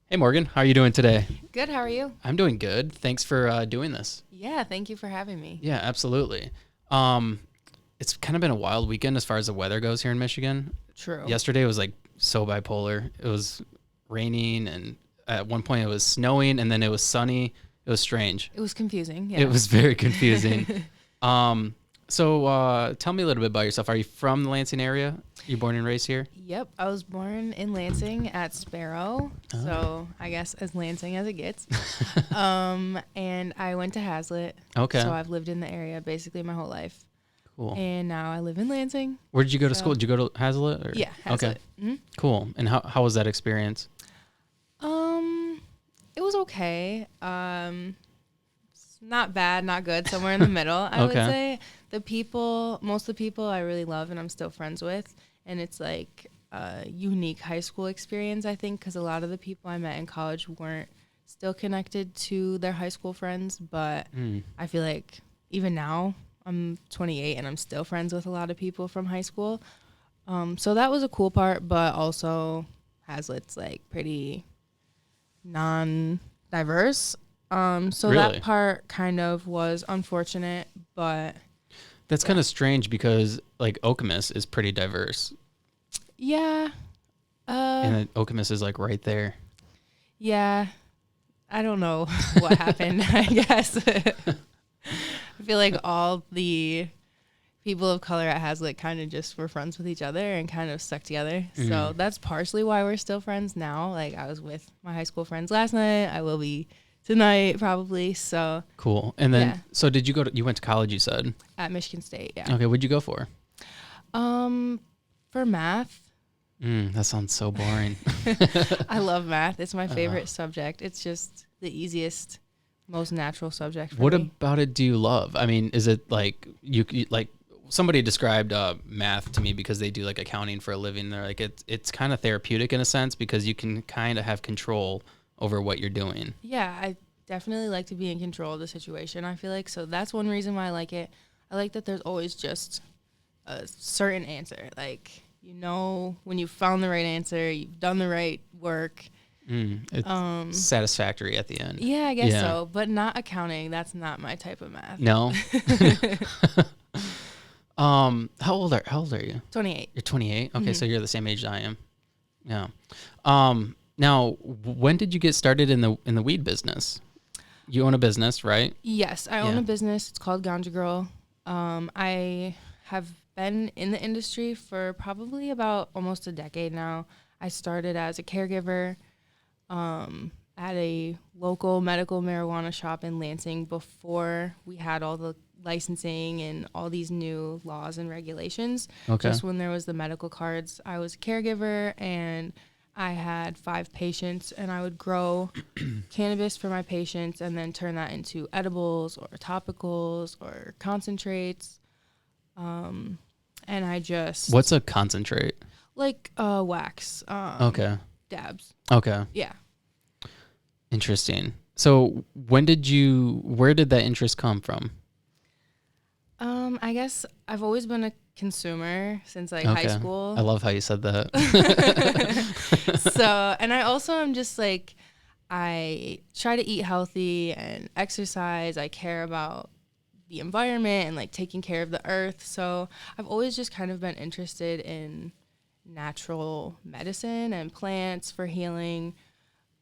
Hey Morgan, how are you doing today? Good, how are you? I'm doing good. Thanks for doing this. Yeah, thank you for having me. Yeah, absolutely. Um, it's kind of been a wild weekend as far as the weather goes here in Michigan. True. Yesterday was like so bipolar. It was raining, and at one point it was snowing, and then it was sunny. It was strange. It was confusing, It yeah. was very confusing. Um, so tell me a little bit about yourself. Are you from the Lansing area? You born and raised here? Yep, I was born in Lansing at Sparrow, Oh. so I guess as Lansing as it gets. And I went to Hazlitt, Okay, so I've lived in the area basically my whole life. cool. And now I live in Lansing. Where did you go to school? So Did you go to Hazlitt? Or? yeah, Okay, Hazlitt. cool. And how was that experience? Um, it was okay. Not bad, not good, somewhere in the middle. I would Okay. say most of the people I really love and I'm still friends with, and it's like a unique high school experience, I think, because a lot of the people I met in college weren't still connected to their high school friends, but Mm. I feel like even now I'm 28 and I'm still friends with a lot of people from high school. So that was a cool part, but also Hazlitt's like pretty non-diverse. So Really? that part kind of was unfortunate, but That's yeah. kind of strange because like Okemos is pretty diverse, Yeah. and then Okemos is like right there. Yeah. I don't know what happened, I guess. I feel like all the people of color at Hazlitt kind of just were friends with each other and kind of stuck together. So Mm. that's partially why we're still friends now. Like I was with my high school friends last night. I will be tonight probably. So Cool. And yeah, then, so did you went to college, you said? at Michigan State. Yeah. Okay, what'd you go for? Um, for math, That sounds so boring. I love math. It's my Uh, favorite subject. It's just the easiest, most natural subject for what me. about it do you love? I mean, is it like like somebody described math to me because they do like accounting for a living. They're like it's kind of therapeutic in a sense because you can kind of have control over what you're doing. Yeah, I definitely like to be in control of the situation, I feel like. So that's one reason why I like it. I like that there's always just a certain answer. Like, you know, when you've found the right answer, you've done the right work. It's satisfactory at the end. Yeah, I guess Yeah. so, but not accounting. That's not my type of math. No. How old are you? 28. You're 28. Okay, so Mhm. you're the same age as I am. Yeah. Now when did you get started in the weed business? You own a business, right? Yes, I own Yeah. a business. It's called Ganja Girl. I have been in the industry for probably about almost a decade now. I started as a caregiver at a local medical marijuana shop in Lansing before we had all the licensing and all these new laws and regulations. Okay. Just when there was the medical cards, I was a caregiver and I had 5 patients and I would grow cannabis for my patients and then turn that into edibles or topicals or concentrates. And I just What's a concentrate? like wax, Okay. dabs. Okay. Yeah. Interesting. So where did that interest come from? I guess I've always been a consumer since like high Okay. school. I love how you said that. So, and I also am just like, I try to eat healthy and exercise. I care about the environment and like taking care of the earth. So I've always just kind of been interested in natural medicine and plants for healing.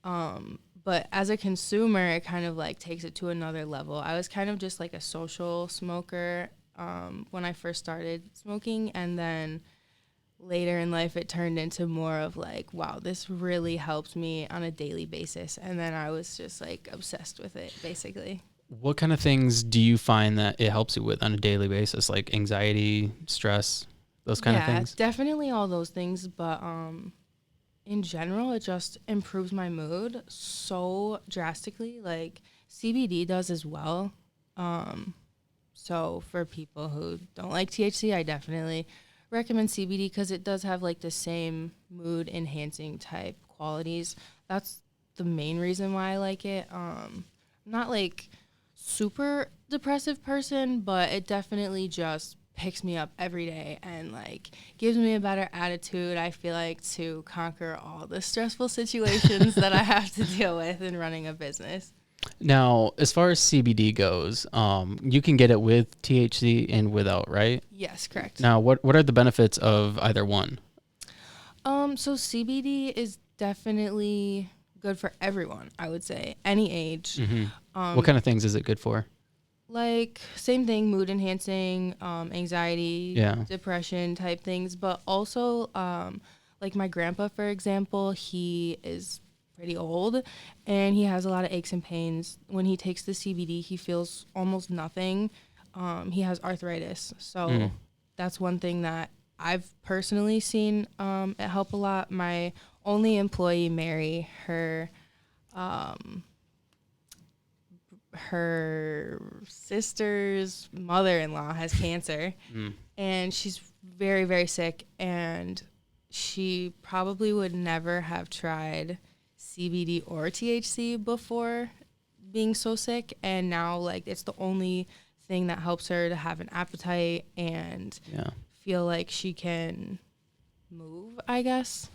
But as a consumer, it kind of like takes it to another level. I was kind of just like a social smoker when I first started smoking, and then later in life it turned into more of like, wow, this really helps me on a daily basis. And then I was just like obsessed with it basically. What kind of things do you find that it helps you with on a daily basis, like anxiety, stress, those kind of Yeah, things? definitely all those things, but in general it just improves my mood so drastically. Like CBD does as well. So for people who don't like THC, I definitely recommend CBD because it does have like the same mood enhancing type qualities. That's the main reason why I like it. I'm not like super depressive person, but it definitely just picks me up every day and like gives me a better attitude, I feel like, to conquer all the stressful situations that I have to deal with in running a business. Now, as far as CBD goes, you can get it with THC and without, right? Yes, correct. Now, what are the benefits of either one? So CBD is definitely good for everyone, I would say, any age. What kind of things is it good for? Like, same thing, mood enhancing, anxiety, Yeah. depression type things, but also, like my grandpa, for example, he is pretty old and he has a lot of aches and pains. When he takes the CBD, he feels almost nothing. He has arthritis. So that's one thing that I've personally seen it help a lot. My only employee, Mary, her sister's mother-in-law has cancer and she's very, very sick, and she probably would never have tried CBD or THC before being so sick, and now like it's the only thing that helps her to have an appetite and feel like she can move, I guess.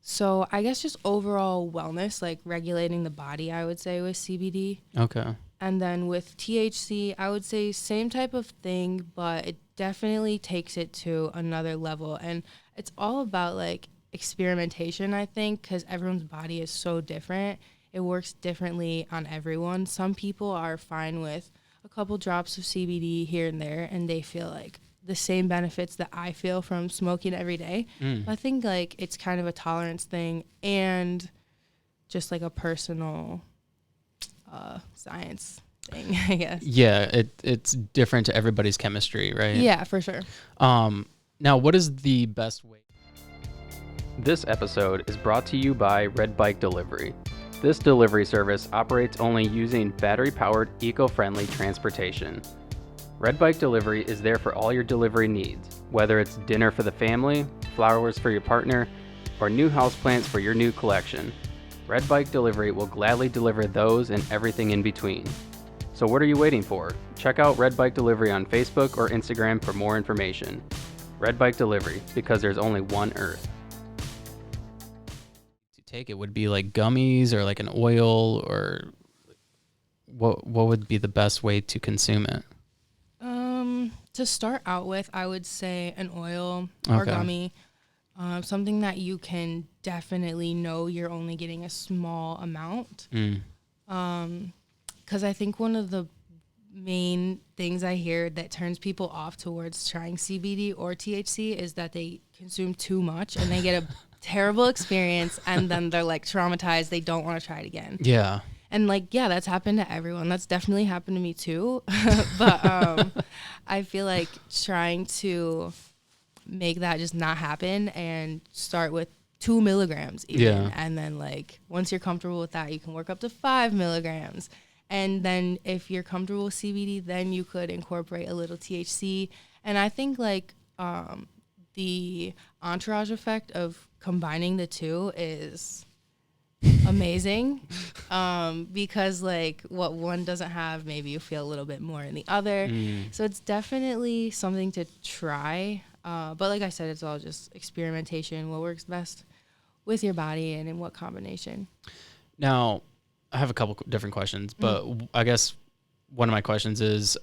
So I guess just overall wellness, like regulating the body, I would say, with CBD. Okay. And then with THC, I would say same type of thing, but it definitely takes it to another level. And it's all about like experimentation, I think, because everyone's body is so different. It works differently on everyone. Some people are fine with a couple drops of CBD here and there, and they feel like the same benefits that I feel from smoking every day. I think like it's kind of a tolerance thing and just like a personal science thing, I guess. Yeah, it's different to everybody's chemistry, right? Yeah, for sure. Now, what is the best way? This episode is brought to you by Red Bike Delivery. This delivery service operates only using battery-powered, eco-friendly transportation. Red Bike Delivery is there for all your delivery needs, whether it's dinner for the family, flowers for your partner, or new houseplants for your new collection. Red Bike Delivery will gladly deliver those and everything in between. So what are you waiting for? Check out Red Bike Delivery on Facebook or Instagram for more information. Red Bike Delivery, because there's only one Earth. To take it would be like gummies or like an oil, or what would be the best way to consume it? To start out with, I would say an oil or gummy, something that you can definitely know you're only getting a small amount. Because I think one of the main things I hear that turns people off towards trying CBD or THC is that they consume too much and they get a terrible experience, and then they're like traumatized. They don't want to try it again. Yeah. And like, yeah, that's happened to everyone. That's definitely happened to me too. But I feel like trying to make that just not happen and start with 2 milligrams even. And then like, once you're comfortable with that, you can work up to 5 milligrams. And then if you're comfortable with CBD, then you could incorporate a little THC. And I think like the entourage effect of combining the two is amazing, because like what one doesn't have, maybe you feel a little bit more in the other. So it's definitely something to try, but like I said, it's all just experimentation, what works best with your body and in what combination. Now I have a couple different questions, but I guess one of my questions is,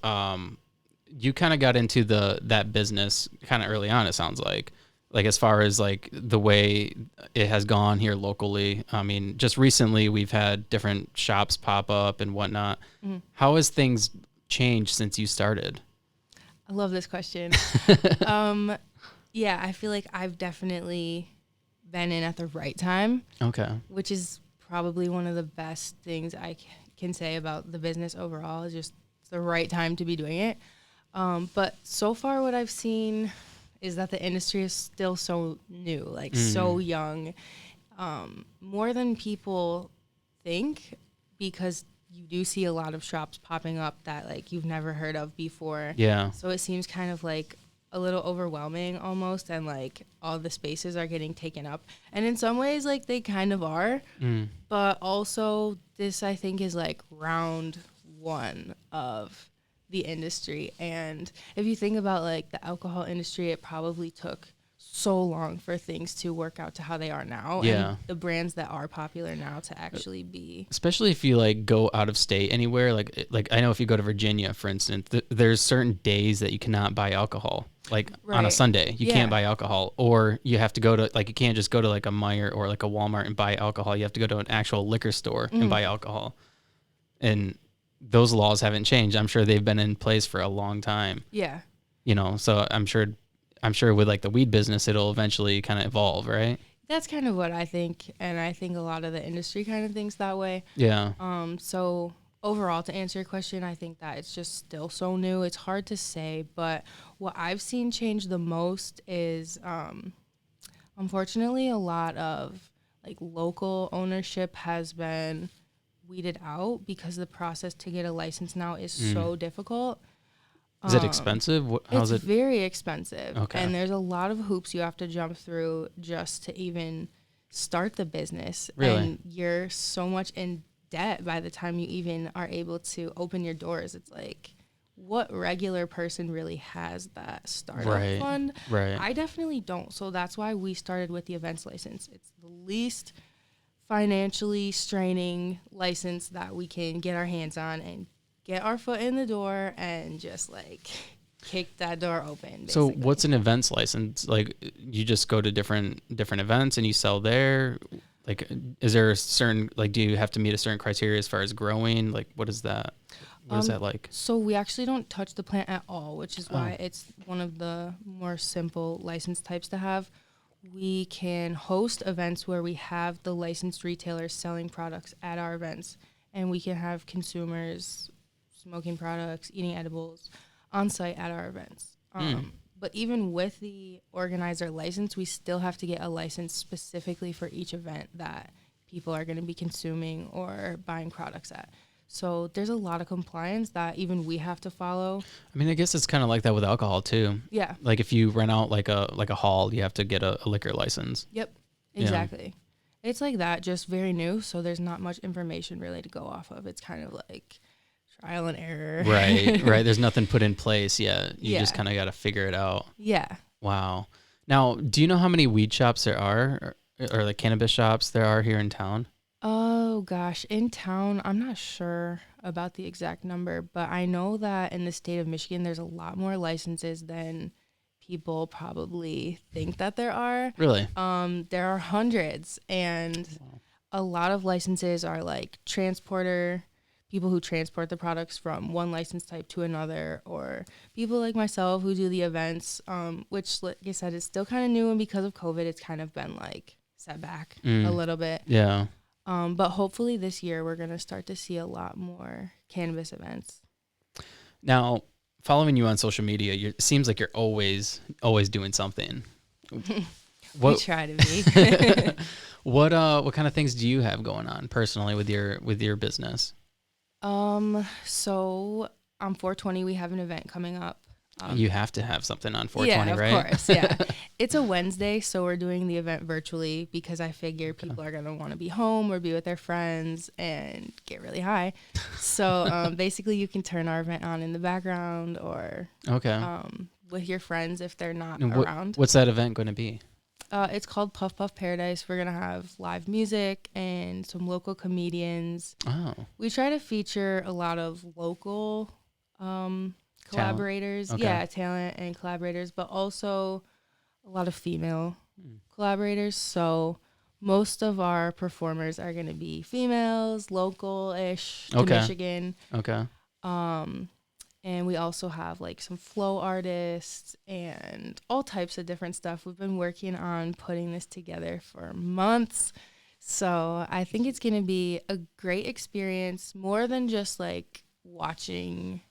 you kind of got into that business kind of early on, it sounds like as far as like the way it has gone here locally. I mean, just recently we've had different shops pop up and whatnot. How has things changed since you started? I love this question. Yeah, I feel like I've definitely been in at the right time. Okay. Which is probably one of the best things I can say about the business overall, is just the right time to be doing it. But so far what I've seen is that the industry is still so new, like so young, more than people think, because you do see a lot of shops popping up that like you've never heard of before. Yeah. So it seems kind of like a little overwhelming almost, and like all the spaces are getting taken up. And in some ways, like they kind of are, but also this I think is like round one of the industry. And if you think about like the alcohol industry, it probably took so long for things to work out to how they are now. Yeah. And the brands that are popular now to actually be. Especially if you like go out of state anywhere, like I know if you go to Virginia, for instance, there's certain days that you cannot buy alcohol. Like on a Right. Sunday, you Yeah. can't buy alcohol, or you have to go to like you can't just go to like a Meijer or like a Walmart and buy alcohol. You have to go to an actual liquor store and buy alcohol. And those laws haven't changed. I'm sure they've been in place for a long time. Yeah. You know, so I'm sure with like the weed business, it'll eventually kind of evolve, right? That's kind of what I think. And I think a lot of the industry kind of thinks that way. Yeah. So overall, to answer your question, I think that it's just still so new. It's hard to say, but what I've seen change the most is, unfortunately, a lot of like local ownership has been weeded out because the process to get a license now is so difficult. Is it expensive? How's It's it? very expensive. Okay. And there's a lot of hoops you have to jump through just to even start the business. Really? And you're so much in debt by the time you even are able to open your doors. It's like, what regular person really has that startup fund? Right. I definitely don't. So that's why we started with the events license. It's the least financially straining license that we can get our hands on and get our foot in the door and just like kick that door open. Basically. So what's an events license? Like you just go to different events and you sell there? Like is there a certain, like do you have to meet a certain criteria as far as growing? Like what is that? What is that like? So we actually don't touch the plant at all, which is why it's one of the more simple license types to have. We can host events where we have the licensed retailers selling products at our events, and we can have consumers smoking products, eating edibles on site at our events. But even with the organizer license, we still have to get a license specifically for each event that people are going to be consuming or buying products at. So there's a lot of compliance that even we have to follow. I mean, I guess it's kind of like that with alcohol too. Yeah. Like if you rent out like a hall, you have to get a liquor license. Yep. Exactly. Yeah. It's like that, just very new. So there's not much information really to go off of. It's kind of like trial and error. Right. There's nothing put in place yet. You just kind of got to figure it out. Yeah. Wow. Now, do you know how many weed shops there are or like cannabis shops there are here in town? Oh, gosh. In town, I'm not sure about the exact number, but I know that in the state of Michigan, there's a lot more licenses than people probably think that there are. Really? There are hundreds, and a lot of licenses are like transporter, people who transport the products from one license type to another, or people like myself who do the events, which, like I said, is still kind of new, and because of COVID, it's kind of been like set back a little bit. Yeah. But hopefully this year we're going to start to see a lot more cannabis events. Now, following you on social media, it seems like you're always doing something. We try to be. What kind of things do you have going on personally with your business? So on 420 we have an event coming up. You have to have something on 420, right? Yeah, of course. Yeah. It's a Wednesday, so we're doing the event virtually because I figure people are going to want to be home or be with their friends and get really high. So basically you can turn our event on in the background or with your friends if they're not around. What's that event going to be? It's called Puff Puff Paradise. We're going to have live music and some local comedians. Oh. We try to feature a lot of local collaborators. Okay. Yeah, talent and collaborators, but also a lot of female collaborators. So most of our performers are going to be females, local-ish to Michigan. Okay. And we also have like some flow artists and all types of different stuff. We've been working on putting this together for months. So I think it's going to be a great experience, more than just like watching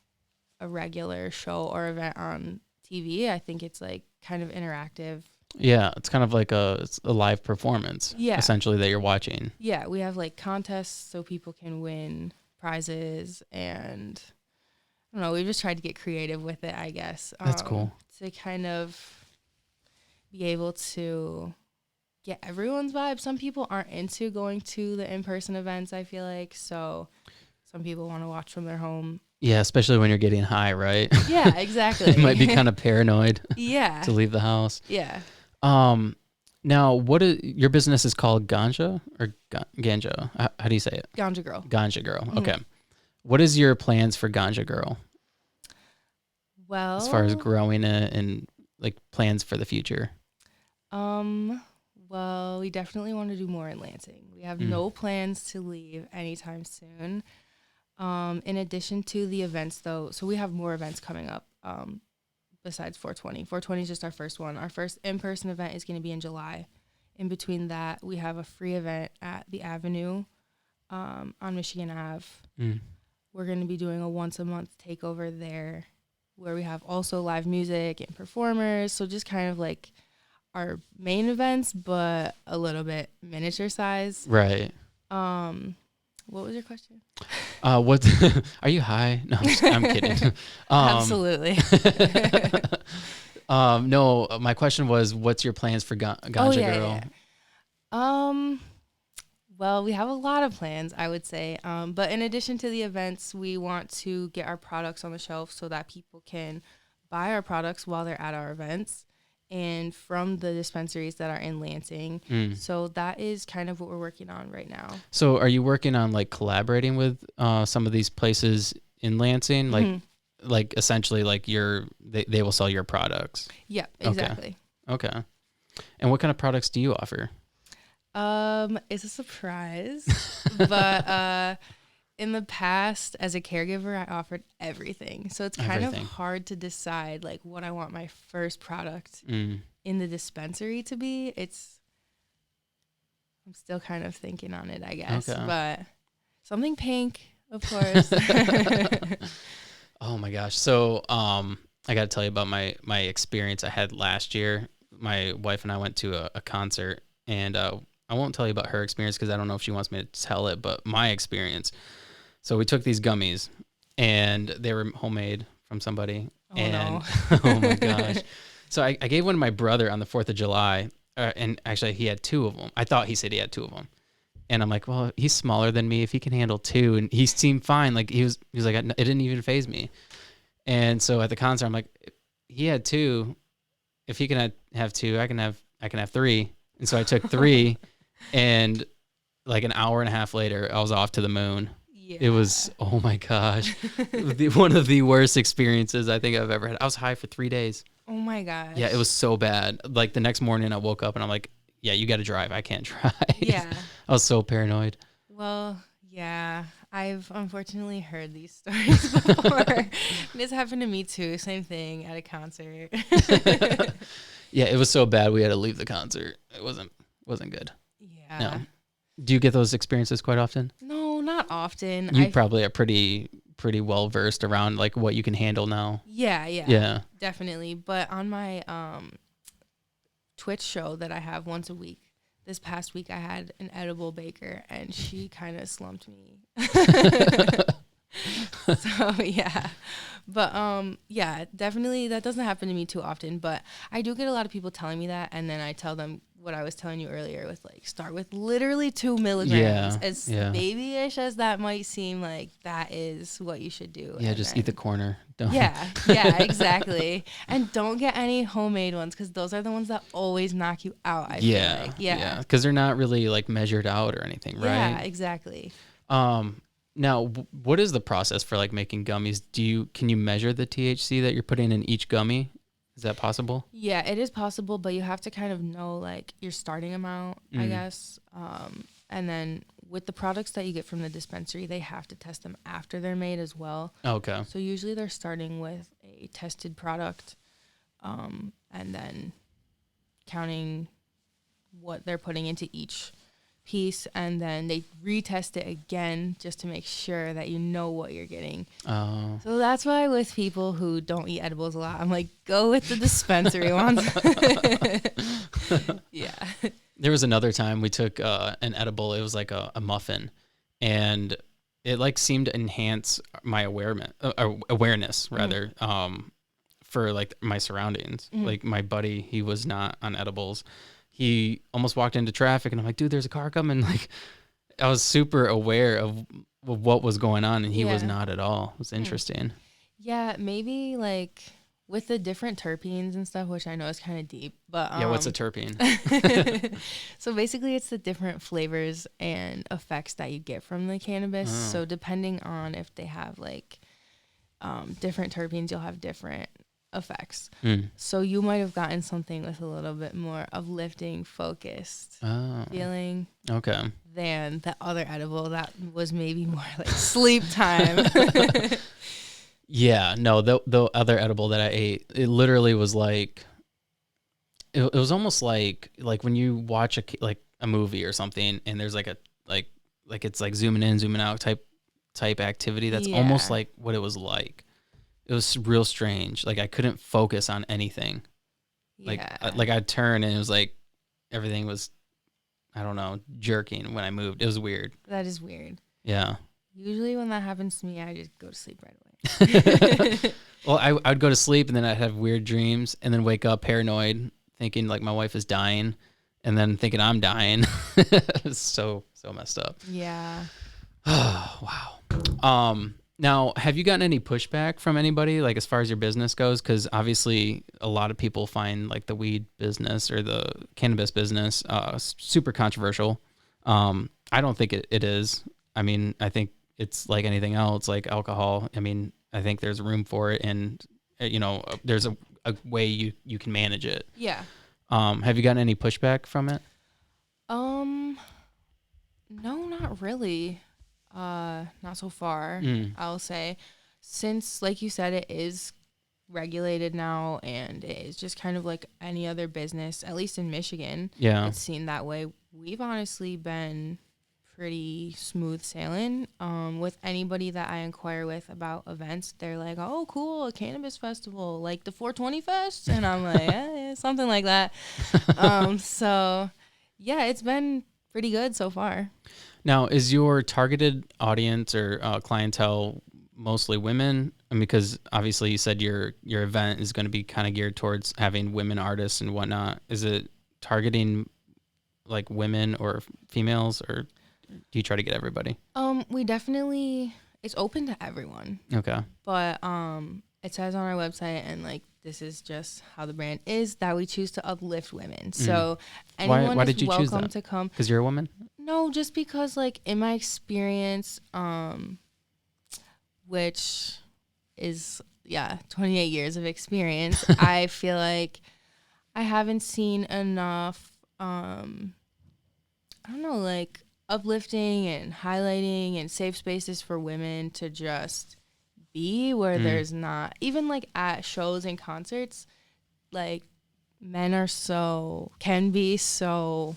a regular show or event on TV. I think it's like kind of interactive. Yeah, it's kind of like it's a live performance, essentially, that you're watching. Yeah, we have like contests so people can win prizes, and I don't know, we just tried to get creative with it, I guess. That's cool. To kind of be able to get everyone's vibe. Some people aren't into going to the in-person events, I feel like, so some people want to watch from their home. Yeah, especially when you're getting high, right? Yeah, exactly. You might be kind of paranoid Yeah. to leave the house. Yeah. Um, Now, what is your business is called Ganja or Ganja? How do you say it? Ganja Girl. Ganja Girl. Mhm. Okay. What is your plans for Ganja Girl as far as Well, growing it and like plans for the future? um, well, we definitely want to do more in Lansing. We have Mm. no plans to leave anytime soon. In addition to the events, though, so we have more events coming up. Besides 420. 420 is just our first one. Our first in-person event is going to be in July. In between that, we have a free event at the Avenue on Michigan Ave. Mm. We're going to be doing a once-a-month takeover there where we have also live music and performers. So just kind of like our main events, but a little bit miniature size. Right. What was your question? What are you high? No, I'm kidding. Absolutely. No, my question was, what's your plans for Ganja Girl? Yeah. Well, we have a lot of plans, I would say. But in addition to the events, we want to get our products on the shelf so that people can buy our products while they're at our events and from the dispensaries that are in Lansing. Mm. So that is kind of what we're working on right now. So are you working on like collaborating with some of these places in Lansing? Like essentially like they will sell your products. Yeah, exactly. Okay. And what kind of products do you offer? It's a surprise, but in the past, as a caregiver, I offered everything. So it's kind of hard to decide like what I want my first product in the dispensary to be. I'm still kind of thinking on it, I guess. Okay. But something pink, of course. Oh my gosh. So I got to tell you about my experience I had last year. My wife and I went to a concert, and I won't tell you about her experience because I don't know if she wants me to tell it, but my experience. So we took these gummies, and they were homemade from somebody. No. Oh my gosh. So I gave one to my brother on the 4th of July, and actually he had 2 of them. I thought he said he had 2 of them. And I'm like, well, he's smaller than me. If he can handle 2, and he seemed fine. Like he was like, it didn't even faze me. And so at the concert, I'm like, he had 2. If he can have 2, I can have 3. And so I took 3, and like an hour and a half later, I was off to the moon. Yeah. It was, oh my gosh, one of the worst experiences I think I've ever had. I was high for 3 days. Oh my gosh. Yeah, it was so bad. Like the next morning, I woke up and I'm like, yeah, you got to drive. I can't drive. Yeah. I was so paranoid. Well, yeah, I've unfortunately heard these stories before. This happened to me too. Same thing at a concert. Yeah, it was so bad we had to leave the concert. It wasn't good. Yeah. No. Do you get those experiences quite often? No, not often. You probably are pretty well versed around like what you can handle now. Yeah. Definitely. But on my Twitch show that I have once a week, this past week I had an edible baker and she kind of slumped me. So yeah. But yeah, definitely that doesn't happen to me too often, but I do get a lot of people telling me that, and then I tell them what I was telling you earlier with like start with literally 2 milligrams. As babyish as that might seem, like that is what you should do. Yeah, just eat the corner. Don't. Yeah, exactly. And don't get any homemade ones because those are the ones that always knock you out. I feel like. Yeah, because they're not really like measured out or anything, right? Yeah, exactly. Now, what is the process for like making gummies? Can you measure the THC that you're putting in each gummy? Is that possible? Yeah, it is possible, but you have to kind of know like your starting amount, I guess. And then with the products that you get from the dispensary, they have to test them after they're made as well. Okay. So usually they're starting with a tested product, and then counting what they're putting into each piece, and then they retest it again just to make sure that you know what you're getting. Oh. So that's why with people who don't eat edibles a lot, I'm like, go with the dispensary ones. Yeah. There was another time we took an edible. It was like a muffin, and it like seemed to enhance my awareness rather, for like my surroundings. Like my buddy, he was not on edibles. He almost walked into traffic, and I'm like, dude, there's a car coming. Like, I was super aware of what was going on, and he was Yeah. not at all. It was interesting. Yeah, maybe like with the different terpenes and stuff, which I know is kind of deep, but Yeah, what's a terpene? so basically it's the different flavors and effects that you get from the cannabis. Oh. So depending on if they have like different terpenes, you'll have different effects. So you might have gotten something with a little bit more uplifting, focused feeling Okay. than the other edible that was maybe more like sleep time. Yeah, no, the other edible that I ate, it literally was like, it was almost like when you watch a movie or something, and there's like it's like zooming in, zooming out type activity. That's almost like what it was like. It was real strange. Like I couldn't focus on anything. Like I'd turn and it was like everything was, I don't know, jerking when I moved. It was weird. That is weird. Yeah. Usually when that happens to me, I just go to sleep right away. Well, I would go to sleep and then I'd have weird dreams and then wake up paranoid, thinking like my wife is dying, and then thinking I'm dying. It's so messed up. Yeah. Oh, wow. Now, have you gotten any pushback from anybody, like as far as your business goes? Because obviously a lot of people find like the weed business or the cannabis business super controversial. I don't think it is. I mean, I think it's like anything else, like alcohol. I mean, I think there's room for it, and there's a way you can manage it. Yeah. Have you gotten any pushback from it? No, not really. Not so far. I'll say, since like you said, it is regulated now, and it is just kind of like any other business, at least in Michigan. Yeah. It's seen that way. We've honestly been pretty smooth sailing. With anybody that I inquire with about events, they're like, "Oh, cool, a cannabis festival, like the 420 Fest," and I'm like, something like that. So yeah, it's been pretty good so far. Now, is your targeted audience or clientele mostly women? I mean, because obviously you said your event is going to be kind of geared towards having women artists and whatnot. Is it targeting like women or females, or do you try to get everybody? We definitely, it's open to everyone. Okay. But it says on our website, and like this is just how the brand is, that we choose to uplift women. So anyone why is did you choose welcome that? to come. Because you're a woman? No, just because like in my experience, which is 28 years of experience, I feel like I haven't seen enough I don't know, like uplifting and highlighting and safe spaces for women to just be where there's not, even like at shows and concerts, like men can be so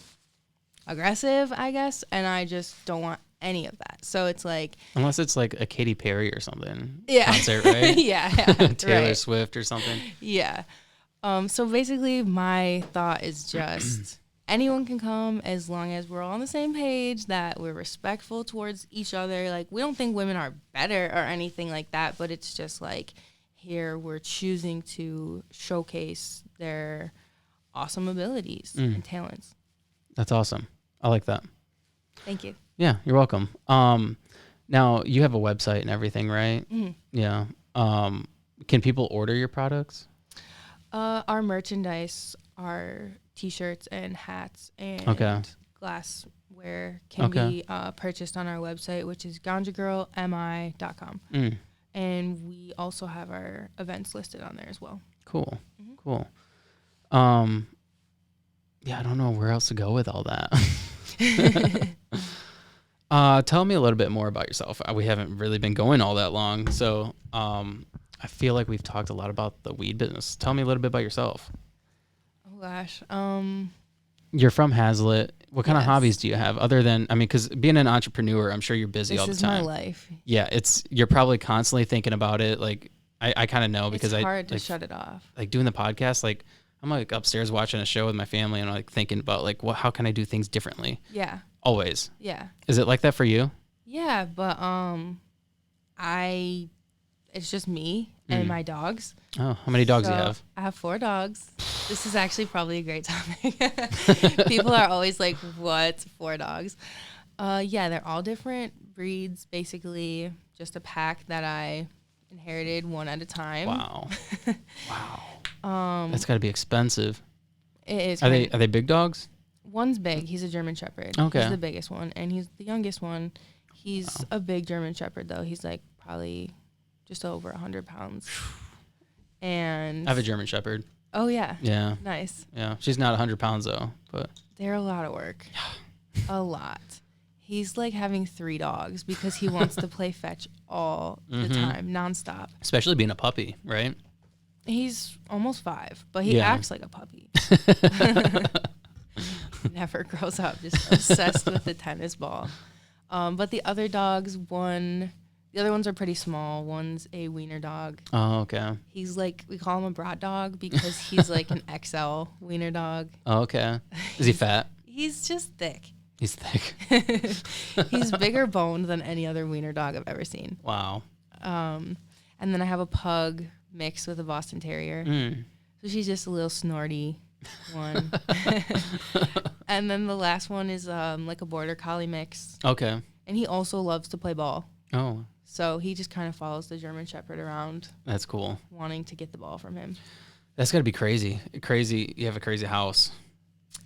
aggressive, I guess, and I just don't want any of that. So it's like, Unless it's like a Katy Perry or something. Yeah. Concert, right? yeah, Taylor right. Swift or something. Yeah. So basically my thought is just anyone can come as long as we're all on the same page, that we're respectful towards each other. Like, we don't think women are better or anything like that, but it's just like, here we're choosing to showcase their awesome abilities and talents. That's awesome. I like that. Thank you. Yeah, you're welcome. Now you have a website and everything, right? Mm-hmm. Yeah. Can people order your products? Our merchandise, our T-shirts and hats and glassware can be purchased on our website, which is ganjagirlmi.com. And we also have our events listed on there as well. Cool. Cool. Yeah, I don't know where else to go with all that. Tell me a little bit more about yourself. We haven't really been going all that long, so I feel like we've talked a lot about the weed business. Tell me a little bit about yourself. Oh gosh. You're from Hazlitt. What kind of hobbies do you have other than, I mean, because being an entrepreneur, I'm sure you're busy all the time. This is my life. Yeah, you're probably constantly thinking about it. Like I kind of know because it's hard to shut it off. Like doing the podcast, like I'm like upstairs watching a show with my family and I'm like thinking about like how can I do things differently? Yeah. Always. Yeah. Is it like that for you? Yeah, but it's just me and my dogs. Oh, how many dogs do you have? I have 4 dogs. This is actually probably a great topic. People are always like, what? 4 dogs? Yeah, they're all different breeds, basically just a pack that I inherited one at a time. Wow. Wow. That's got to be expensive. It is. Are they big dogs? One's big. He's a German Shepherd. Okay. He's the biggest one, and he's the youngest one. He's a big German Shepherd, though. He's like probably just over 100 pounds. And I have a German Shepherd. Oh, yeah. Yeah. Nice. Yeah. She's not 100 pounds, though. But they're a lot of work. A lot. He's like having 3 dogs because he wants to play fetch all the time, nonstop. Especially being a puppy, right? He's almost 5, but he acts like a puppy. Never grows up, just obsessed with the tennis ball. But the other dogs, the other ones are pretty small. One's a wiener dog. Oh, okay. He's like, we call him a brat dog because he's like an XL wiener dog. Oh, okay. Is he fat? He's just thick. He's thick. He's bigger boned than any other wiener dog I've ever seen. Wow. And then I have a pug mixed with a Boston Terrier. So she's just a little snorty one. And then the last one is like a Border Collie mix. Okay. And he also loves to play ball. Oh. So he just kind of follows the German Shepherd around. That's cool. Wanting to get the ball from him. That's got to be crazy. Crazy. You have a crazy house.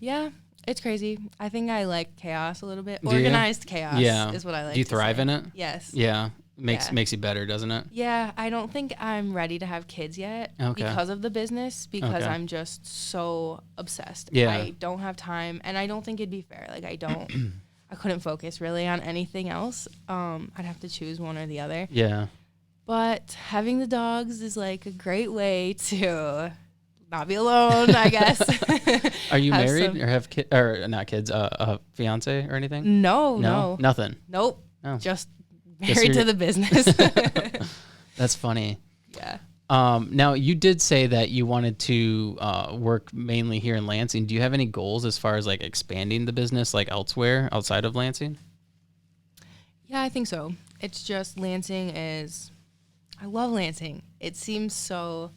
Yeah. It's crazy. I think I like chaos a little bit. Do Organized you? chaos is what I like. Do you thrive in it? Yes. Yeah. Makes you better, doesn't it? Yeah. I don't think I'm ready to have kids yet because of the business, because I'm just so obsessed. Yeah. I don't have time, and I don't think it'd be fair. Like, I couldn't focus really on anything else. I'd have to choose one or the other. Yeah. But having the dogs is like a great way to not be alone, I guess. Are you married or have kids, or not kids, a fiance or anything? No. Nothing. Nope. Oh. Just married to the business. That's funny. Yeah. Now you did say that you wanted to work mainly here in Lansing. Do you have any goals as far as like expanding the business like elsewhere outside of Lansing? Yeah, I think so. It's just I love Lansing. It seems so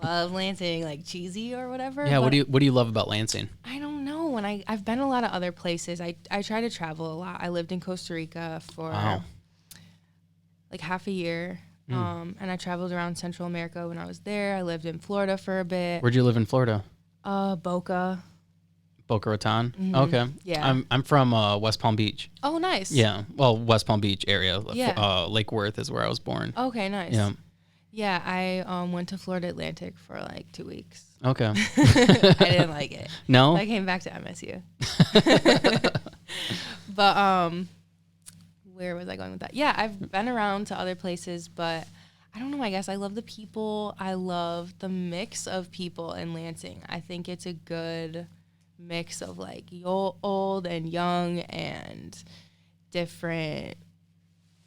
Lansing, like cheesy or whatever. Yeah, what do you love about Lansing? I don't know. When I've been a lot of other places. I try to travel a lot. I lived in Costa Rica for like half a year. And I traveled around Central America when I was there. I lived in Florida for a bit. Where'd you live in Florida? Boca Raton. Mm-hmm. Okay. Yeah. I'm from West Palm Beach. Oh, nice. Yeah. Well, West Palm Beach area. Yeah. Lake Worth is where I was born. Okay, nice. Yeah. Yeah, I went to Florida Atlantic for like 2 weeks. Okay. I didn't like it. No? I came back to MSU. But where was I going with that? Yeah, I've been around to other places, but I don't know. I guess I love the people. I love the mix of people in Lansing. I think it's a good mix of like old and young and different,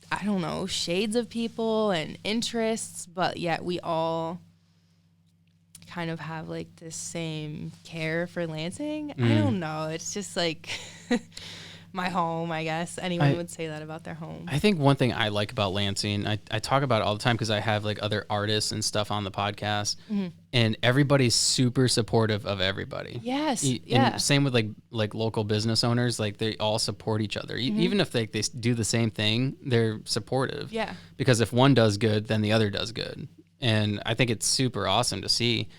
I don't know, shades of people and interests, but yet we all kind of have like the same care for Lansing. I don't know. It's just like my home, I guess. Anyone would say that about their home. I think one thing I like about Lansing, I talk about it all the time because I have like other artists and stuff on the podcast, and everybody's super supportive of everybody. Yes. And same with like local business owners, like they all support each other. Even if they do the same thing, they're supportive. Yeah. Because if one does good, then the other does good. And I think it's super awesome to see.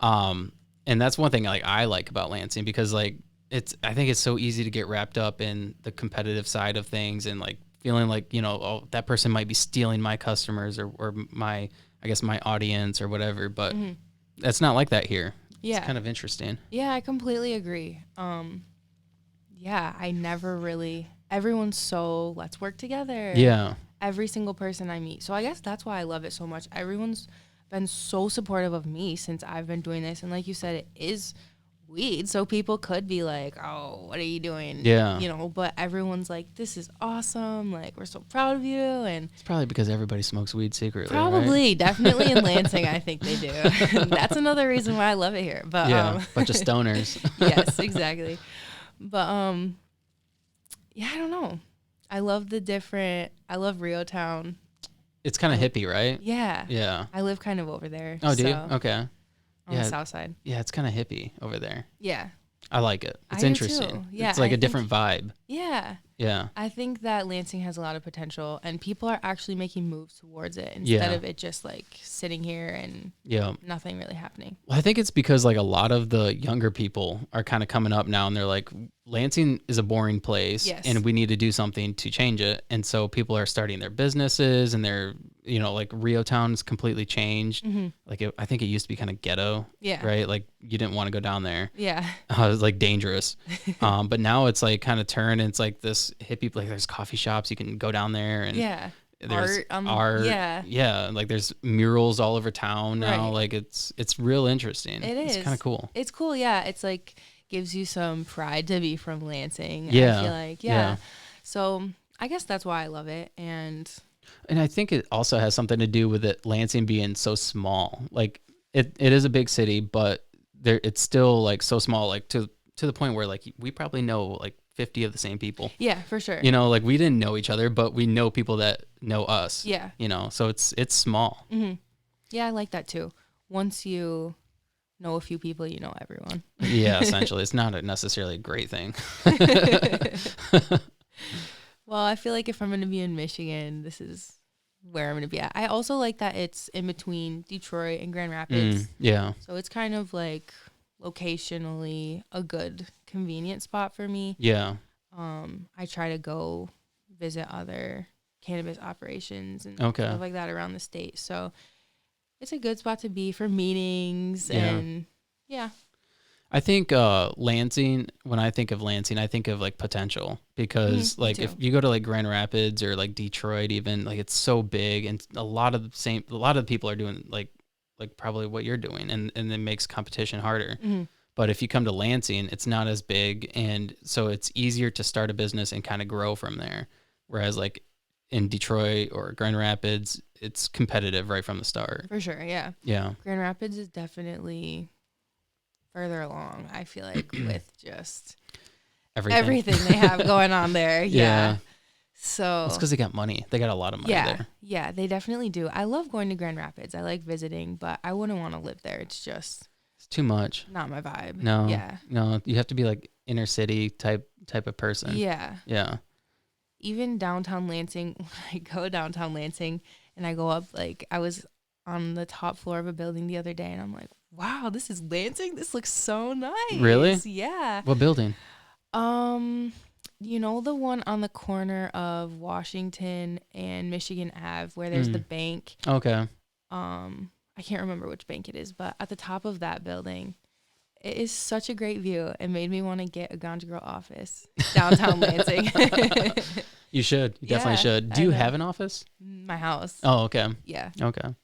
And that's one thing like I like about Lansing, because like I think it's so easy to get wrapped up in the competitive side of things and like feeling like, you know, oh, that person might be stealing my customers or my, I guess my audience or whatever, but that's not like that here. Yeah. It's kind of interesting. Yeah, I completely agree. Yeah, I never really, everyone's so, let's work together. Yeah. Every single person I meet. So I guess that's why I love it so much. Everyone's been so supportive of me since I've been doing this. And like you said, it is weed, so people could be like, oh, what are you doing? Yeah. You know, but everyone's like, this is awesome, like we're so proud of you. And It's probably because everybody smokes weed secretly, probably, right? definitely in Lansing, I think they do. That's another reason why I love it here. But yeah, bunch of stoners. Yes, exactly. But yeah, I don't know. I love Rio Town. It's kind of hippie, right? Yeah. Yeah. I live kind of over there. Oh, do you? so, Okay. On the south side. Yeah, it's kind of hippie over there. Yeah. I like it. It's I do interesting. too. Yeah, it's like I a different vibe. Yeah. Yeah. I think that Lansing has a lot of potential, and people are actually making moves towards it instead of it just like sitting here and nothing really happening. Well, I think it's because like a lot of the younger people are kind of coming up now, and they're like, Lansing is a boring place, and we need to do something to change it. And so people are starting their businesses, and they're, like Rio Town's completely changed. Like I think it used to be kind of ghetto, right? Like you didn't want to go down there. Yeah. It was like dangerous. But now it's like kind of turned, and it's like this hippie, like there's coffee shops, you can go down there, and there's art. Yeah. Like there's murals all over town now. Like it's real interesting. It's kind of cool. It's cool. Yeah. It's like gives you some pride to be from Lansing. Yeah. I feel like, So I guess that's why I love it. And I think it also has something to do with it, Lansing being so small. Like it is a big city, but it's still like so small, like to the point where like we probably know like 50 of the same people. Yeah, for sure. Like we didn't know each other, but we know people that know us. Yeah. So it's small. Mm-hmm. Yeah, I like that too. Once you know a few people, you know everyone. Yeah, essentially. It's not necessarily a great thing. Well, I feel like if I'm going to be in Michigan, this is where I'm going to be at. I also like that it's in between Detroit and Grand Rapids. Yeah. So it's kind of like locationally a good, convenient spot for me. Yeah. I try to go visit other cannabis operations and stuff like that around the state. So it's a good spot to be for meetings and I think Lansing, when I think of Lansing, I think of like potential because like if you go to like Grand Rapids or like Detroit, even like it's so big, and a lot of the people are doing like probably what you're doing, and it makes competition harder. But if you come to Lansing, it's not as big, and so it's easier to start a business and kind of grow from there. Whereas like in Detroit or Grand Rapids, it's competitive right from the start. For sure, yeah. Yeah. Grand Rapids is definitely further along, I feel like, with just everything they have going on there. Yeah. So it's because they got money. They got a lot of money there. Yeah, they definitely do. I love going to Grand Rapids. I like visiting, but I wouldn't want to live there. It's too much. Not my vibe. No. Yeah. No, you have to be like inner city type of person. Yeah. Yeah. Even downtown Lansing, when I go downtown Lansing and I go up, like I was on the top floor of a building the other day and I'm like, wow, this is Lansing? This looks so nice. Really? Yeah. What building? The one on the corner of Washington and Michigan Ave where there's the bank. Okay. I can't remember which bank it is, but at the top of that building, it is such a great view. It made me want to get a Ganja Girl office downtown Lansing. You should. You definitely should. Do you have an office? My house. Oh, okay. Yeah. Okay.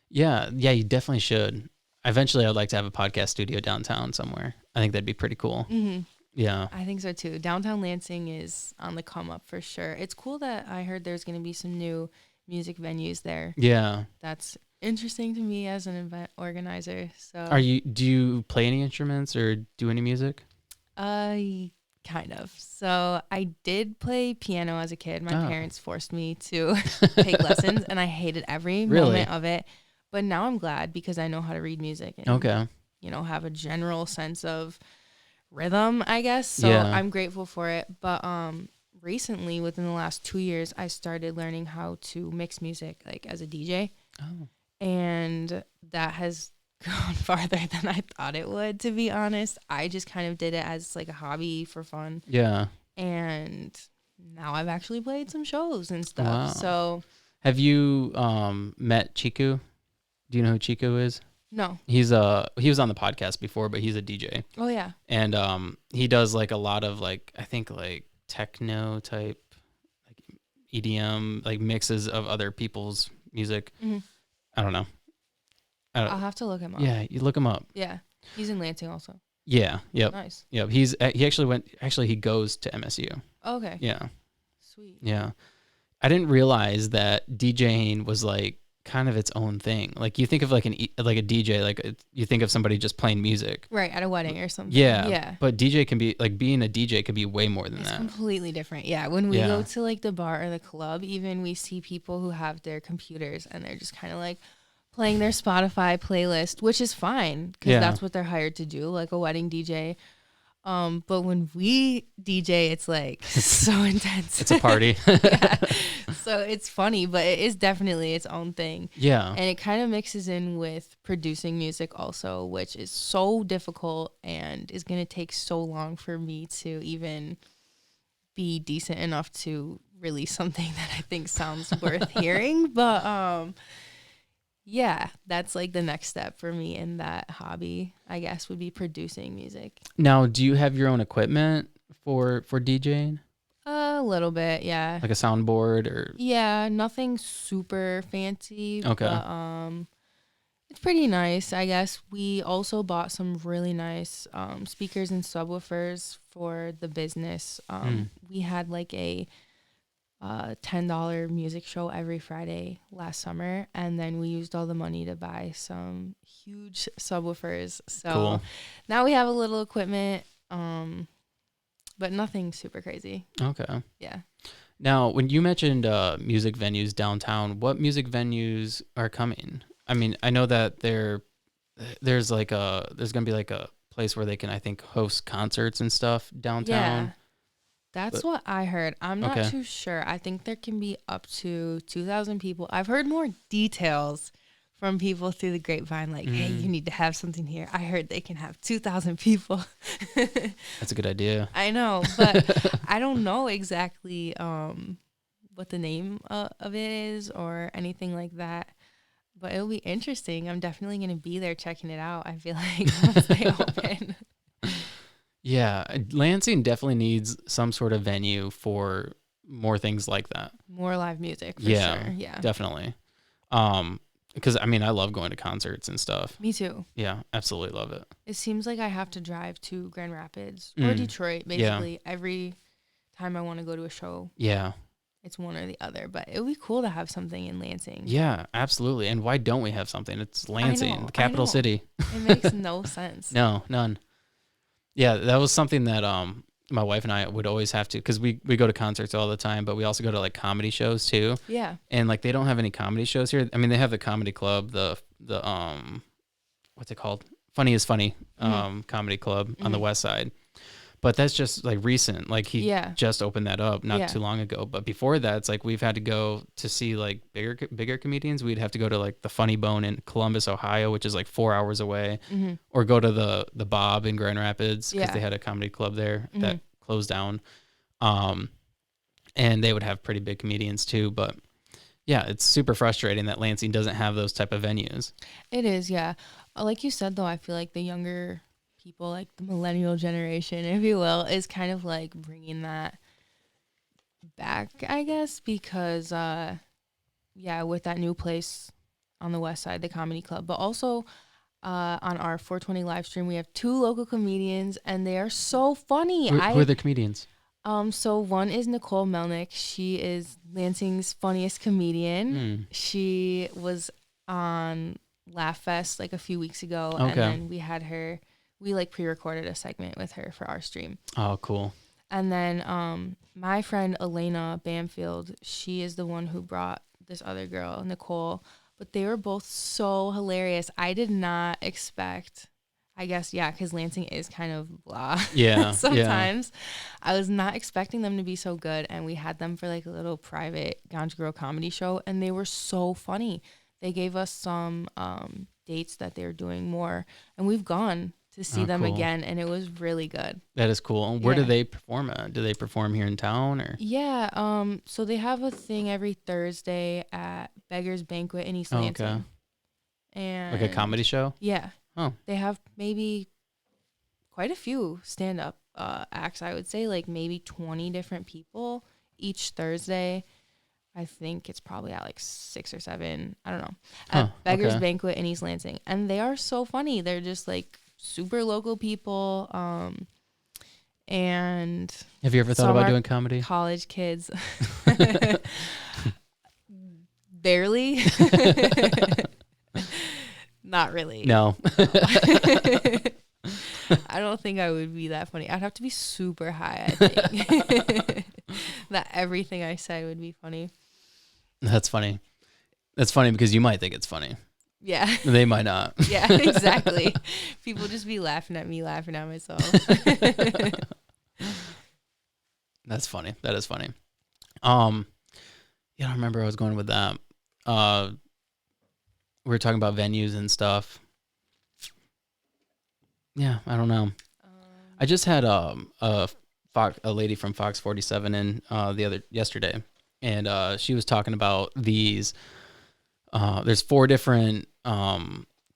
Yeah, you definitely should. Eventually, I'd like to have a podcast studio downtown somewhere. I think that'd be pretty cool. Mm-hmm. Yeah. I think so too. Downtown Lansing is on the come up for sure. It's cool that I heard there's going to be some new music venues there. Yeah. That's interesting to me as an event organizer. So do you play any instruments or do any music? Kind of. So I did play piano as a kid. My parents forced me to take lessons and I hated every moment of it. But now I'm glad because I know how to read music and have a general sense of rhythm, I guess. So I'm grateful for it. But recently, within the last 2 years, I started learning how to mix music like as a DJ. Oh. And that has gone farther than I thought it would, to be honest. I just kind of did it as like a hobby for fun. Yeah. And now I've actually played some shows and stuff. Wow. So have you met Chiku? Do you know who Chiku is? No. He was on the podcast before, but he's a DJ. Oh yeah. And he does like a lot of like I think like techno type like EDM like mixes of other people's music. Mm-hmm. I don't know. I'll have to look him up. Yeah, you look him up. Yeah. He's in Lansing also. Yeah. Yep. Nice. Yep. He goes to MSU. Okay. Yeah. Sweet. Yeah. I didn't realize that DJing was like kind of its own thing. Like you think of like a DJ, like you think of somebody just playing music. Right, at a wedding or something. Yeah. Yeah. But DJ can be like being a DJ can be way more than that. It's completely different. Yeah. When we go to like the bar or the club, even we see people who have their computers and they're just kind of like playing their Spotify playlist, which is fine because that's what they're hired to do, like a wedding DJ. But when we DJ, it's like so intense. It's a party. Yeah. So it's funny, but it is definitely its own thing. Yeah. And it kind of mixes in with producing music also, which is so difficult and is going to take so long for me to even be decent enough to release something that I think sounds worth hearing. But yeah, that's like the next step for me in that hobby, I guess, would be producing music. Now, do you have your own equipment for DJing? A little bit, yeah. Like a soundboard or? Yeah, nothing super fancy. Okay. But it's pretty nice, I guess. We also bought some really nice speakers and subwoofers for the business. We had like a $10 music show every Friday last summer, and then we used all the money to buy some huge subwoofers. So Cool. now we have a little equipment, but nothing super crazy. Okay. Yeah. Now, when you mentioned music venues downtown, what music venues are coming? I mean, I know that there's going to be like a place where they can, I think, host concerts and stuff downtown. Yeah. That's what I heard. I'm not Okay. too sure. I think there can be up to 2,000 people. I've heard more details from people through the grapevine, like, hey, you need to have something here. I heard they can have 2,000 people. That's a good idea. I know, but I don't know exactly what the name of it is or anything like that. But it'll be interesting. I'm definitely going to be there checking it out, I feel like, once they open. Yeah, Lansing definitely needs some sort of venue for more things like that. More live music, for Yeah, sure. Yeah, definitely. Because I mean, I love going to concerts and stuff. me too. Yeah, absolutely love it. It seems like I have to drive to Grand Rapids or Detroit, basically, every time I want to go to a show. Yeah. It's one or the other, but it would be cool to have something in Lansing. Yeah, absolutely. And why don't we have something? It's Lansing, the capital city. It makes no sense. No, none. Yeah, that was something that my wife and I would always have to, because we go to concerts all the time, but we also go to like comedy shows too. Yeah. And like they don't have any comedy shows here. I mean, they have the comedy club, the what's it called? Funny is Funny comedy club on the west side. But that's just like recent. Like he just opened that up not too long ago. But before that, it's like we've had to go to see like bigger comedians. We'd have to go to like the Funny Bone in Columbus, Ohio, which is like 4 hours away, or go to the Bob in Grand Rapids because they had a comedy club there that closed down. And they would have pretty big comedians too. But yeah, it's super frustrating that Lansing doesn't have those type of venues. It is, yeah. Like you said, though, I feel like the younger people, like the millennial generation, if you will, is kind of like bringing that back, I guess, because with that new place on the west side, the comedy club, but also on our 420 live stream, we have 2 local comedians, and they are so funny. Who are the comedians? So one is Nicole Melnick. She is Lansing's funniest comedian. She was on Laugh Fest like a few weeks ago, and then we had her. We like pre-recorded a segment with her for our stream. Oh, cool. And then my friend Elena Bamfield, she is the one who brought this other girl, Nicole. But they were both so hilarious. I did not expect, I guess, because Lansing is kind of blah. Yeah. Sometimes. I was not expecting them to be so good. And we had them for like a little private Ganja Girl comedy show. And they were so funny. They gave us some dates that they were doing more. And we've gone to see them again, and it was really good. That is cool. And where do they perform at? Do they perform here in town or? Yeah, so they have a thing every Thursday at Beggar's Banquet in East Lansing. Okay. And like a comedy show? Yeah. Oh. They have maybe quite a few stand-up acts, I would say, like maybe 20 different people each Thursday. I think it's probably at like 6 or 7, I don't know, at Beggar's Banquet in East Lansing. And they are so funny. They're just like super local people, and have you ever thought about doing comedy? College kids. Barely. Not really. No. I don't think I would be that funny. I'd have to be super high, I think. That everything I said would be funny. That's funny. That's funny because you might think it's funny. Yeah. They might not. Yeah, exactly. People just be laughing at me, laughing at myself. That's funny. That is funny. Yeah, I remember I was going with that. We were talking about venues and stuff. Yeah, I don't know. I just had a lady from Fox 47 in yesterday, and she was talking about these. There's 4 different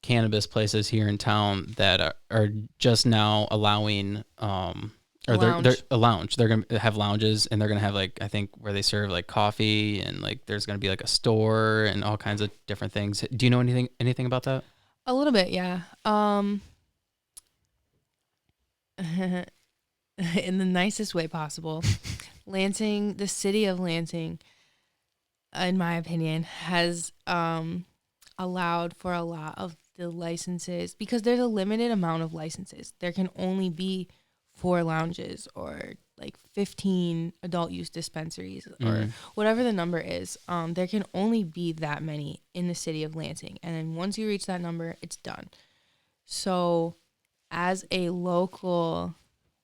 cannabis places here in town that are just now allowing or they're a lounge. They're gonna have lounges, and they're gonna have like, I think, where they serve like coffee, and like there's gonna be like a store and all kinds of different things. Do you know anything about that? A little bit, yeah. In the nicest way possible. Lansing, the city of Lansing, in my opinion, has allowed for a lot of the licenses, because there's a limited amount of licenses. There can only be 4 lounges or like 15 adult use dispensaries or whatever the number is. There can only be that many in the city of Lansing. And then once you reach that number, it's done. So as a local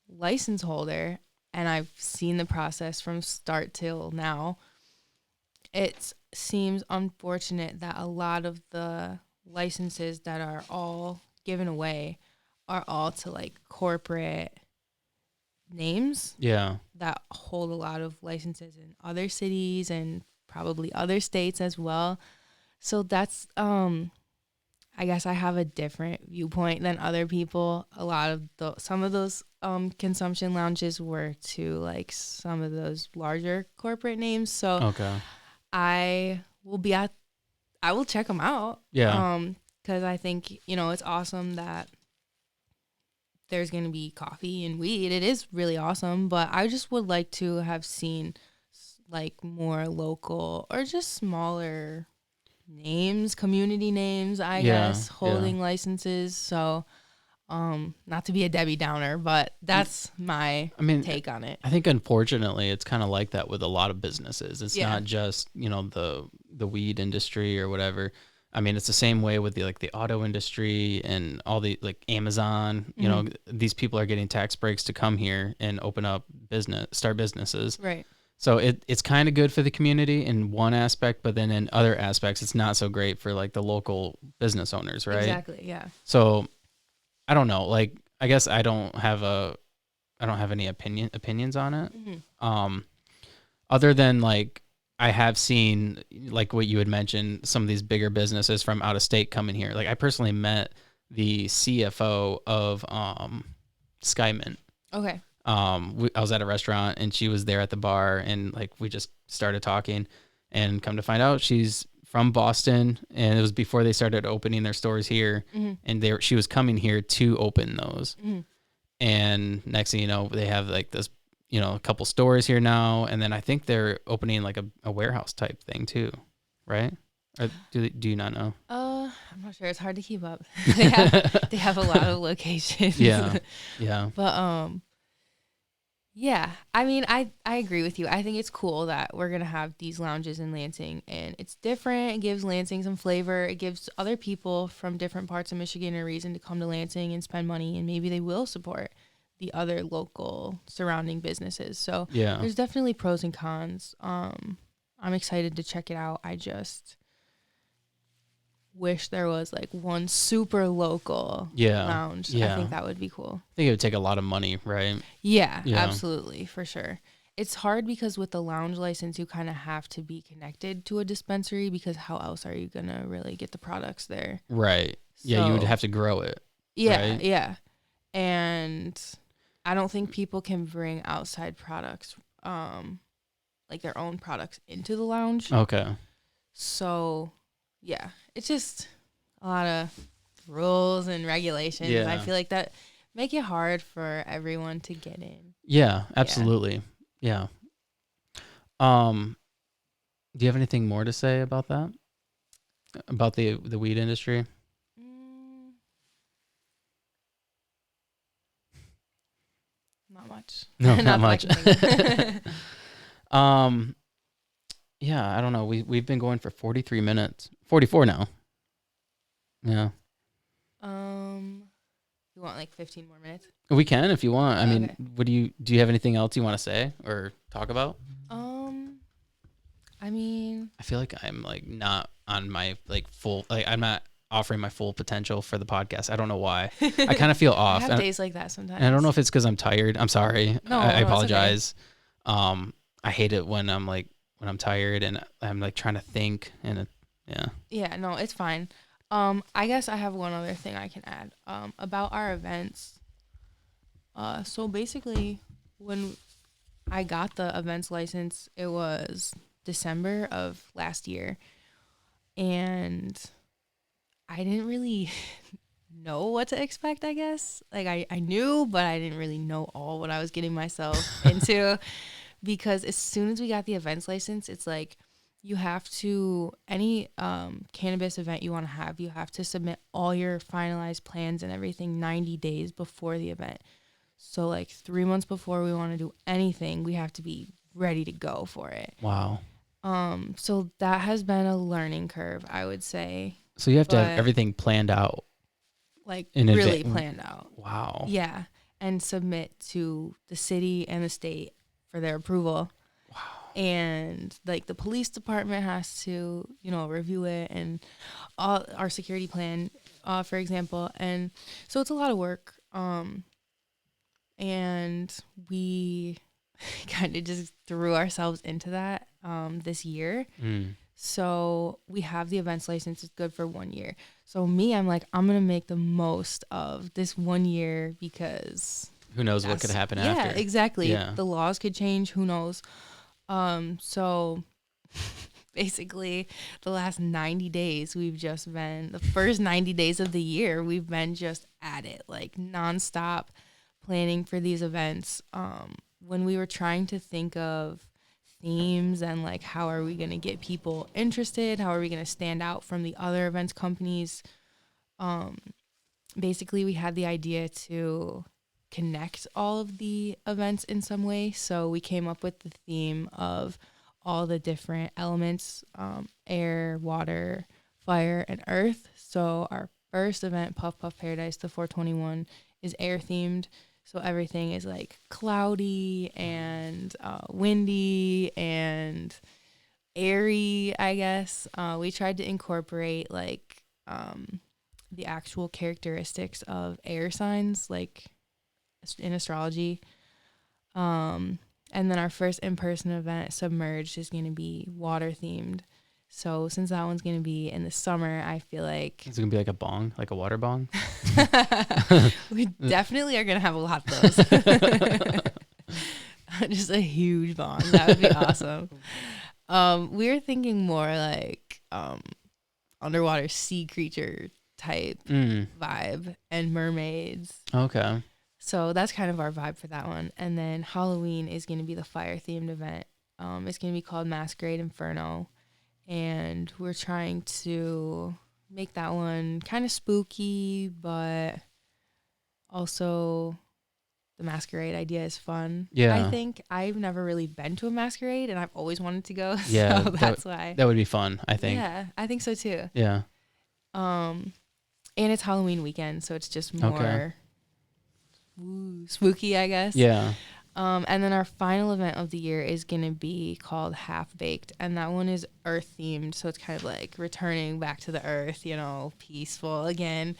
license holder, and I've seen the process from start till now, it seems unfortunate that a lot of the licenses that are all given away are all to like corporate names that hold a lot of licenses in other cities and probably other states as well. So that's I guess I have a different viewpoint than other people. A lot of some of those consumption lounges were to like some of those larger corporate names. So Okay. I will check them out. Yeah. Because I think, it's awesome that there's going to be coffee and weed. It is really awesome, but I just would like to have seen like more local or just smaller names, community names, I guess, holding licenses. So, not to be a Debbie Downer, but that's my take on it. I think unfortunately it's kind of like that with a lot of businesses. It's not just, the weed industry or whatever. I mean, it's the same way with the auto industry and all the like Amazon, these people are getting tax breaks to come here and start businesses. Right. So it's kind of good for the community in one aspect, but then in other aspects, it's not so great for like the local business owners, right? Exactly. Yeah. So I don't know. Like, I guess I don't have any opinions on it. Mm-hmm. Other than like, I have seen like what you had mentioned, some of these bigger businesses from out of state coming here. Like I personally met the CFO of Skymint. Okay. I was at a restaurant and she was there at the bar, and like we just started talking, and come to find out she's from Boston, and it was before they started opening their stores here. Mm-hmm. And she was coming here to open those. Mm-hmm. And next thing you know, they have like this, a couple stores here now, and then I think they're opening like a warehouse type thing too, right? Or do you not know? I'm not sure. It's hard to keep up. they have a lot of locations. Yeah. But yeah, I mean, I agree with you. I think it's cool that we're gonna have these lounges in Lansing, and it's different. It gives Lansing some flavor. It gives other people from different parts of Michigan a reason to come to Lansing and spend money, and maybe they will support the other local surrounding businesses. So there's definitely pros and cons. I'm excited to check it out. I just wish there was like one super local lounge. I think that would be cool. I think it would take a lot of money, right? Yeah, absolutely, for sure. It's hard because with the lounge license, you kind of have to be connected to a dispensary, because how else are you going to really get the products there? Right. Yeah, you would have to grow it. Yeah, right? yeah. And I don't think people can bring outside products, like their own products, into the lounge. Okay. So, yeah, it's just a lot of rules and regulations. Yeah. I feel like that make it hard for everyone to get in. Yeah, absolutely. Yeah. Do you have anything more to say about that? About the weed industry? Not much. No, not much. Yeah, I don't know. We've been going for 43 minutes. 44 now. Yeah. You want like 15 more minutes? We can if you want. I mean, Okay. do you have anything else you want to say or talk about? I mean, I feel like I'm like not on my like full, like I'm not offering my full potential for the podcast. I don't know why. I kind of feel I off. have And, days like that and I don't know sometimes. if it's because I'm tired. I'm sorry. I No, it's okay. apologize. I hate it when I'm tired and I'm like trying to think yeah. Yeah, no, it's fine. I guess I have one other thing I can add. About our events. So basically, when I got the events license, it was December of last year, and I didn't really know what to expect, I guess. Like I knew, but I didn't really know all what I was getting myself into, because as soon as we got the events license, it's like you have to, any cannabis event you want to have, you have to submit all your finalized plans and everything 90 days before the event. So like 3 months before we want to do anything, we have to be ready to go for it. Wow. So that has been a learning curve, I would say. So you have to have But everything planned out like in really advance. planned out. Wow. Yeah. And submit to the city and the state for their approval. Wow. And like the police department has to, review it, and all our security plan, for example. And so it's a lot of work. And we kind of just threw ourselves into that this year. So we have the events license. It's good for 1 year. So I'm like, I'm going to make the most of this 1 year, because Who knows what could happen after? Yeah, exactly. Yeah. The laws could change. Who knows? So basically the last 90 days, the first 90 days of the year, we've been just at it, like nonstop planning for these events. When we were trying to think of themes and like how are we going to get people interested, how are we going to stand out from the other events companies, basically we had the idea to connect all of the events in some way. So we came up with the theme of all the different elements, air, water, fire, and earth. So our first event, Puff Puff Paradise, the 421, is air themed. So everything is like cloudy and windy and airy, I guess. We tried to incorporate like the actual characteristics of air signs, like in astrology. And then our first in-person event, Submerged, is going to be water themed. So since that one's going to be in the summer, I feel like It's going to be like a bong, like a water bong. we definitely are going to have a lot of those. Just a huge bong. That would be awesome. We were thinking more like underwater sea creature type vibe and mermaids. Okay. So that's kind of our vibe for that one. And then Halloween is going to be the fire themed event. It's going to be called Masquerade Inferno. And we're trying to make that one kind of spooky, but also the masquerade idea is fun. Yeah. I think I've never really been to a masquerade, and I've always wanted to go. Yeah. So that's why. That would be fun, I think. Yeah, I think so too. Yeah. And it's Halloween weekend, so it's just more spooky, I guess. Yeah. And then our final event of the year is going to be called Half Baked, and that one is earth themed. So it's kind of like returning back to the earth, peaceful again.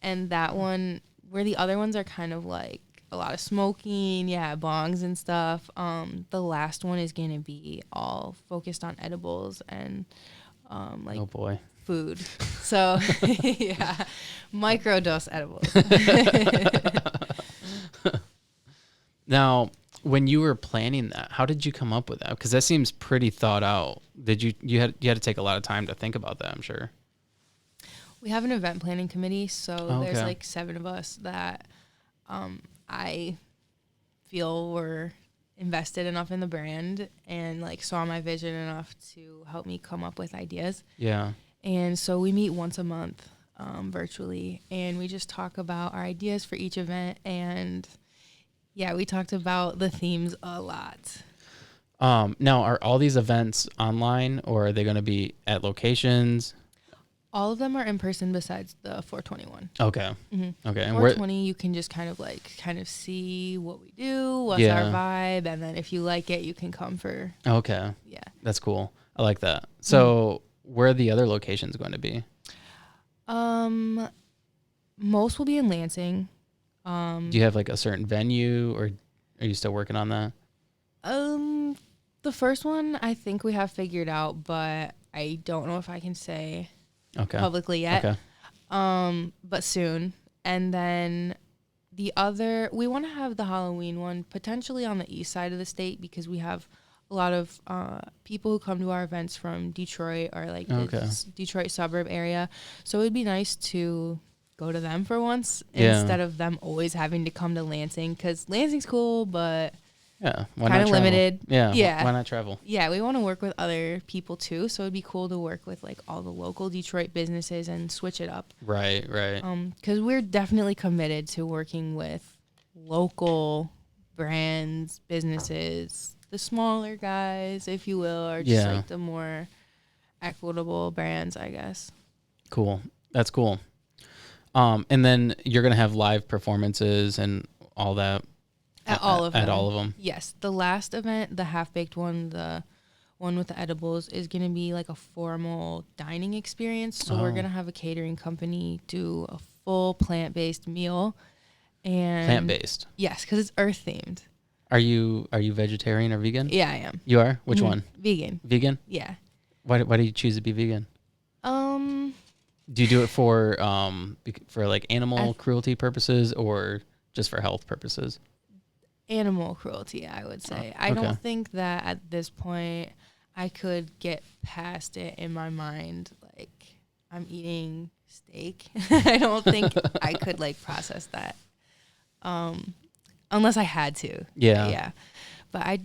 And that one, where the other ones are kind of like a lot of smoking, bongs and stuff. The last one is going to be all focused on edibles and like oh boy, food. So microdose edibles. Now, when you were planning that, how did you come up with that? Because that seems pretty thought out. Did you had to take a lot of time to think about that, I'm sure. We have an event planning committee, so there's like 7 of us that I feel were invested enough in the brand and like saw my vision enough to help me come up with ideas. Yeah. And so we meet once a month virtually, and we just talk about our ideas for each event. And we talked about the themes a lot. Now, are all these events online, or are they going to be at locations? All of them are in person besides the 421. Okay. Mm-hmm. Okay. And 420, you can just kind of see what we do, what's our vibe, and then if you like it, you can come for. Okay. Yeah. That's cool. I like that. So where are the other locations going to be? Most will be in Lansing. Do you have like a certain venue, or are you still working on that? The first one I think we have figured out, but I don't know if I can say publicly yet. Okay. But soon. And then the other, we want to have the Halloween one potentially on the east side of the state because we have a lot of people who come to our events from Detroit or like the Detroit suburb area. So it'd be nice to go to them for once instead of them always having to come to Lansing, because Lansing's cool, but kind of limited. Why not travel? Yeah, we want to work with other people too, so it'd be cool to work with like all the local Detroit businesses and switch it up. Right. Because we're definitely committed to working with local brands, businesses, the smaller guys, if you will, or just like the more equitable brands, I guess. Cool. That's cool. And then you're gonna have live performances and all that. At all of them. Yes. The last event, the half-baked one, the one with the edibles, is going to be like a formal dining experience. So we're going to have a catering company do a full plant-based meal. And Plant-based? Yes, because it's earth-themed. Are you vegetarian or vegan? Yeah, I am. You are? Which one? Vegan. Vegan? Yeah. Why do you choose to be vegan? Do you do it for like animal cruelty purposes or just for health purposes? Animal cruelty, I would say. I don't think that at this point I could get past it in my mind. Like, I'm eating steak. I don't think I could like process that. Unless I had to. Yeah. But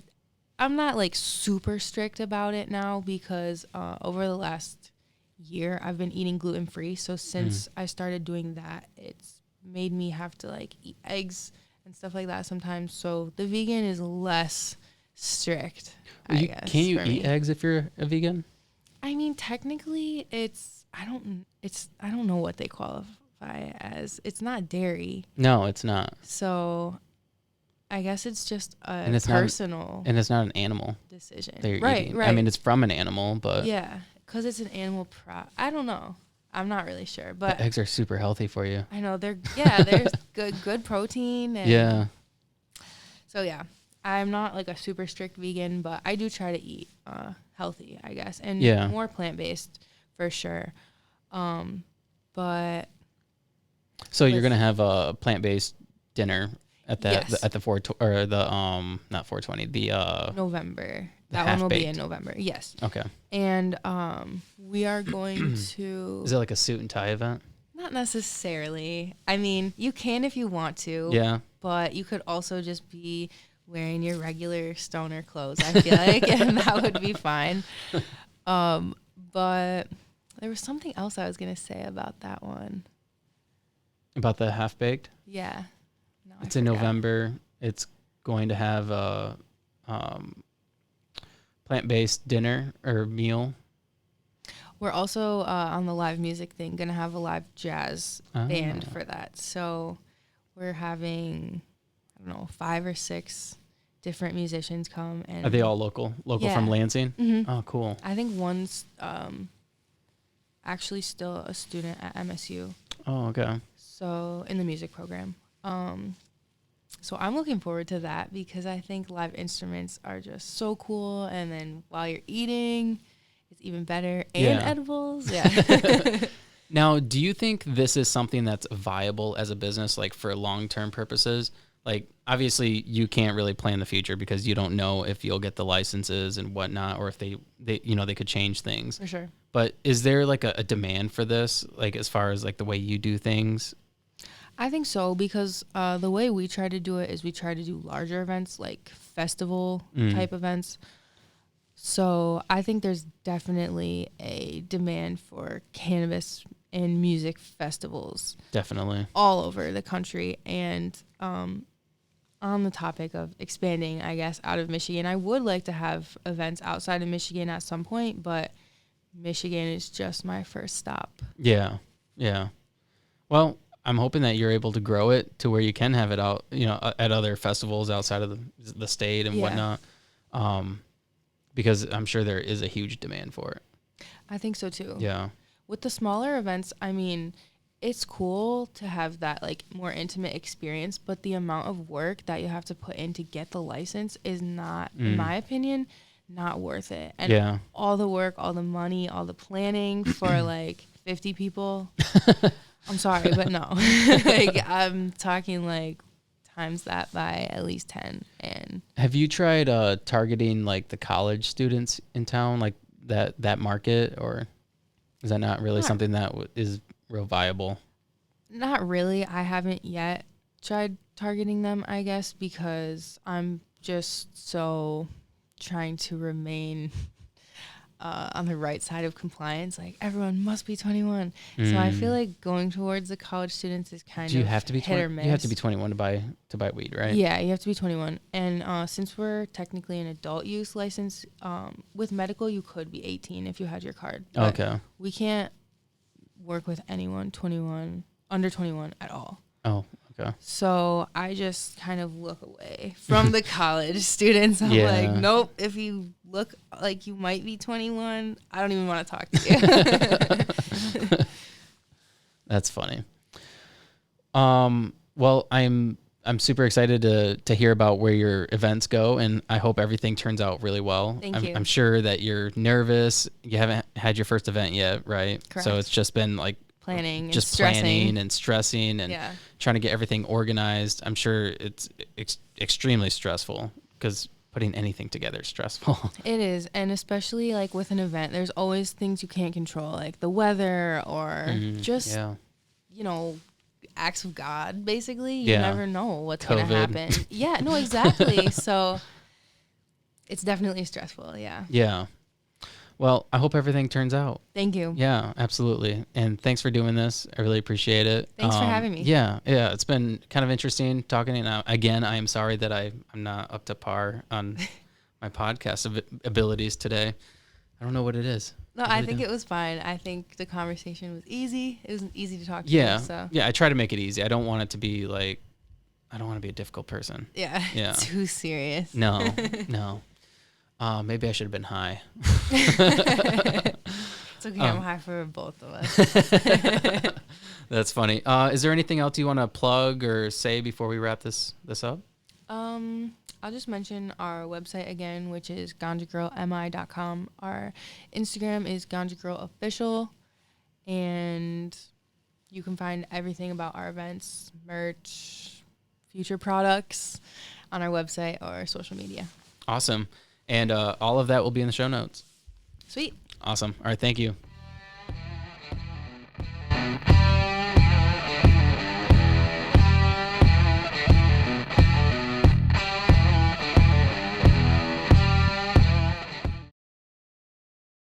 I'm not like super strict about it now because over the last year I've been eating gluten-free. So since I started doing that, it's made me have to like eat eggs and stuff like that sometimes. So the vegan is less strict, I guess. Can you eat eggs if you're a vegan? I mean, technically I don't know what they qualify as. It's not dairy. No, it's not. So I guess it's just it's personal. And it's not an animal decision. Right. I mean, it's from an animal, but. Yeah, because it's an animal I don't know. I'm not really sure, but the eggs are super healthy for you. I know there's good protein. And so yeah, I'm not like a super strict vegan, but I do try to eat healthy, I guess, and more plant-based for sure. But so you're gonna have a plant-based dinner at the not 420 November. That one will be in November. Yes. Okay. And we are going to. Is it like a suit and tie event? Not necessarily. I mean, you can if you want to. Yeah. But you could also just be wearing your regular stoner clothes, I feel like, and that would be fine. But there was something else I was gonna say about that one. About the half baked? Yeah. No, it's in November. It's going to have a plant-based dinner or meal. We're also on the live music thing going to have a live jazz band for that. So we're having, I don't know, 5 or 6 different musicians come. And are they all local from Lansing? Mm-hmm. Oh, cool. I think one's actually still a student at MSU. Oh, okay. So in the music program. So I'm looking forward to that because I think live instruments are just so cool. And then while you're eating, it's even better. And edibles. Yeah. Now, do you think this is something that's viable as a business, like for long-term purposes? Like, obviously, you can't really plan the future because you don't know if you'll get the licenses and whatnot, or if they could change things. For sure. But is there like a demand for this, like as far as like the way you do things? I think so, because the way we try to do it is we try to do larger events, like festival type events. So I think there's definitely a demand for cannabis and music festivals. Definitely. All over the country. And on the topic of expanding, I guess, out of Michigan, I would like to have events outside of Michigan at some point, but Michigan is just my first stop. Yeah. Yeah. Well, I'm hoping that you're able to grow it to where you can have it out, at other festivals outside of the state and whatnot. Because I'm sure there is a huge demand for it. I think so too. Yeah. With the smaller events, I mean, it's cool to have that like more intimate experience, but the amount of work that you have to put in to get the license is not, in my opinion, not worth it. And all the work, all the money, all the planning for like 50 people. I'm sorry, but no. Like I'm talking like times that by at least 10. And have you tried targeting like the college students in town, like that market, or is that not really something that is real viable? Not really. I haven't yet tried targeting them, I guess, because I'm just so trying to remain on the right side of compliance. Like everyone must be 21. So I feel like going towards the college students is kind of have to be hit or miss. You have to be 21 to buy weed, right? Yeah, you have to be 21. And since we're technically an adult use license, with medical you could be 18 if you had your card. But okay. We can't work with anyone under 21 at all. Oh, okay. So I just kind of look away from the college students. I'm like, nope, if you look like you might be 21, I don't even want to talk to you. That's funny. Well, I'm super excited to hear about where your events go, and I hope everything turns out really well. Thank you. I'm sure that you're nervous. You haven't had your first event yet, right? Correct. So it's just been like planning and stressing and trying to get everything organized. I'm sure it's extremely stressful because putting anything together is stressful. It is. And especially like with an event, there's always things you can't control, like the weather or just, acts of God, basically. You never know what's going to happen. Yeah, no, exactly. So it's definitely stressful. Yeah. Yeah. Well, I hope everything turns out. Thank you. Yeah, absolutely. And thanks for doing this. I really appreciate it. Thanks for having me. Yeah. It's been kind of interesting talking. And again, I am sorry that I'm not up to par on my podcast abilities today. I don't know what it is. No, I think it was fine. I think the conversation was easy. It was easy to talk to. Yeah. So. Yeah, I try to make it easy. I don't want it to be like, I don't want to be a difficult person. Yeah. Too serious. No. Maybe I should have been high. It's okay. I'm high for both of us. That's funny. Is there anything else you want to plug or say before we wrap this up? I'll just mention our website again, which is ganjagirlmi.com. Our Instagram is ganjagirlofficial, and you can find everything about our events, merch, future products on our website or social media. Awesome. And all of that will be in the show notes. Sweet. Awesome. All right. Thank you.